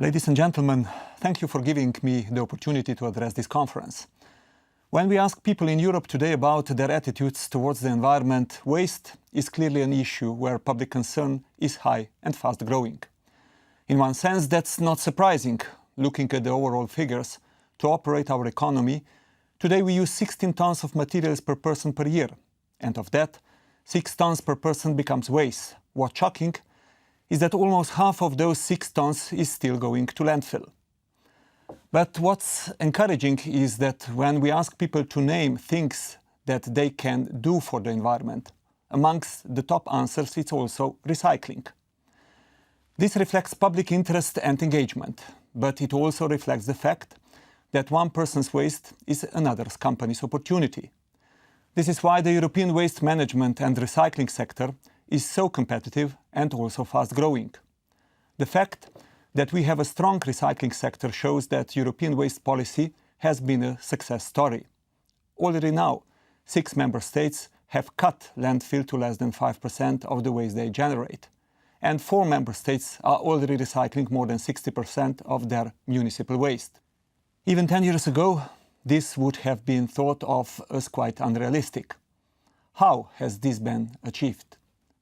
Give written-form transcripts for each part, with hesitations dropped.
Ladies and gentlemen, thank you for giving me the opportunity to address this conference. When we ask people in Europe today about their attitudes towards the environment, waste is clearly an issue where public concern is high and fast growing. In one sense, that's not surprising. Looking at the overall figures, to operate our economy, today we use 16 tons of materials per person per year. And of that, 6 tons per person becomes waste. What's shocking is that almost half of those 6 tons is still going to landfill. But what's encouraging is that when we ask people to name things that they can do for the environment, amongst the top answers it's also recycling. This reflects public interest and engagement, but it also reflects the fact that one person's waste is another company's opportunity. This is why the European waste management and recycling sector is so competitive and also fast-growing. The fact that we have a strong recycling sector shows that European waste policy has been a success story. Already now, 6 member states have cut landfill to less than 5% of the waste they generate, and 4 member states are already recycling more than 60% of their municipal waste. Even 10 years ago, this would have been thought of as quite unrealistic. How has this been achieved?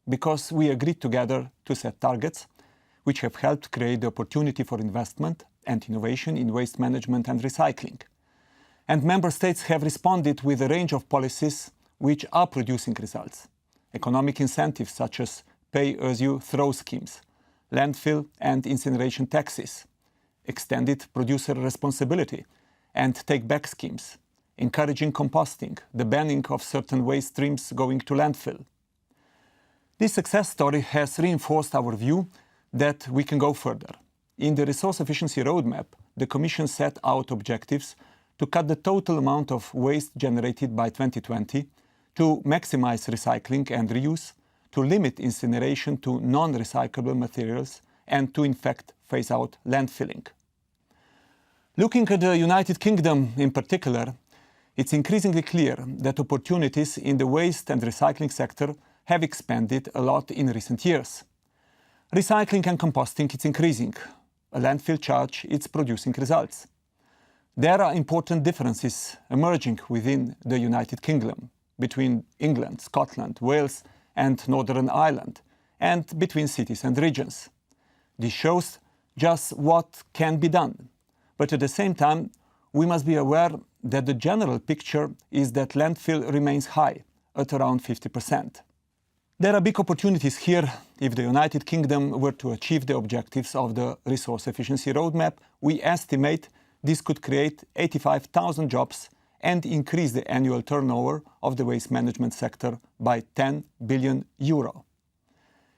Because we agreed together to set targets, which have helped create the opportunity for investment and innovation in waste management and recycling. And member states have responded with a range of policies which are producing results. Economic incentives such as pay-as-you-throw schemes, landfill and incineration taxes, extended producer responsibility and take-back schemes, encouraging composting, the banning of certain waste streams going to landfill. This success story has reinforced our view that we can go further. In the Resource Efficiency Roadmap, the Commission set out objectives to cut the total amount of waste generated by 2020, to maximize recycling and reuse, to limit incineration to non-recyclable materials, and to in fact phase out landfilling. Looking at the United Kingdom in particular, it's increasingly clear that opportunities in the waste and recycling sector have expanded a lot in recent years. Recycling and composting is increasing. A landfill charge is producing results. There are important differences emerging within the United Kingdom, between England, Scotland, Wales and Northern Ireland, and between cities and regions. This shows just what can be done. But at the same time, we must be aware that the general picture is that landfill remains high, at around 50%. There are big opportunities here. If the United Kingdom were to achieve the objectives of the Resource Efficiency Roadmap, we estimate this could create 85,000 jobs and increase the annual turnover of the waste management sector by 10 billion euro.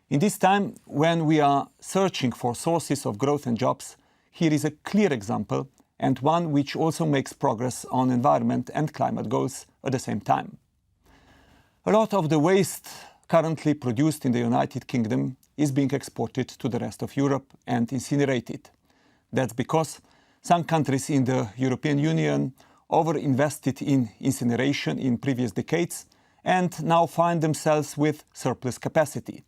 In this time, when we are searching for sources of growth and jobs, here is a clear example and one which also makes progress on environment and climate goals at the same time. A lot of the waste currently produced in the United Kingdom is being exported to the rest of Europe and incinerated. That's because some countries in the European Union over-invested in incineration in previous decades and now find themselves with surplus capacity.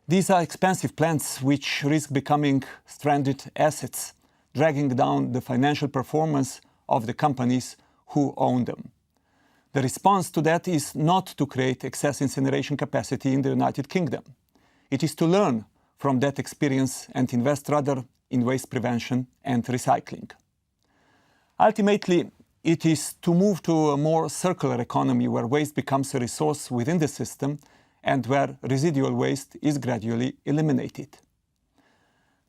These are expensive plants which risk becoming stranded assets, dragging down the financial performance of the companies who own them. The response to that is not to create excess incineration capacity in the United Kingdom. It is to learn from that experience and invest rather in waste prevention and recycling. Ultimately, it is to move to a more circular economy where waste becomes a resource within the system and where residual waste is gradually eliminated.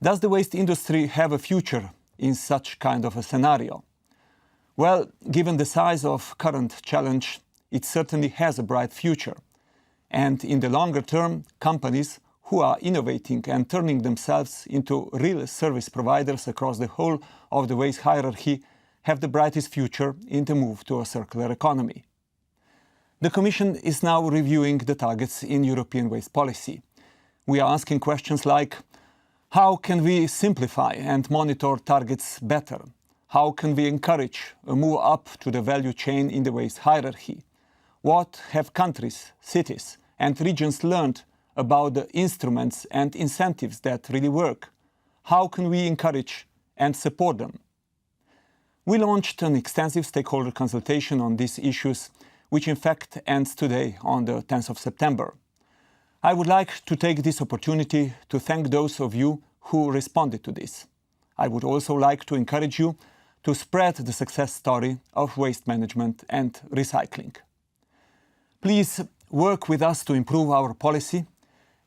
Does the waste industry have a future in such kind of a scenario? Well, given the size of current challenge, it certainly has a bright future. And in the longer term, companies who are innovating and turning themselves into real service providers across the whole of the waste hierarchy have the brightest future in the move to a circular economy. The Commission is now reviewing the targets in European waste policy. We are asking questions like, how can we simplify and monitor targets better? How can we encourage a move up to the value chain in the waste hierarchy? What have countries, cities and regions learned about the instruments and incentives that really work? how can we encourage and support them? We launched an extensive stakeholder consultation on these issues, which in fact ends today on the 10th of September. I would like to take this opportunity to thank those of you who responded to this. I would also like to encourage you to spread the success story of waste management and recycling. Please work with us to improve our policy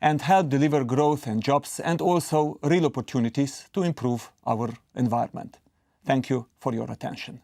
and help deliver growth and jobs and also real opportunities to improve our environment. Thank you for your attention.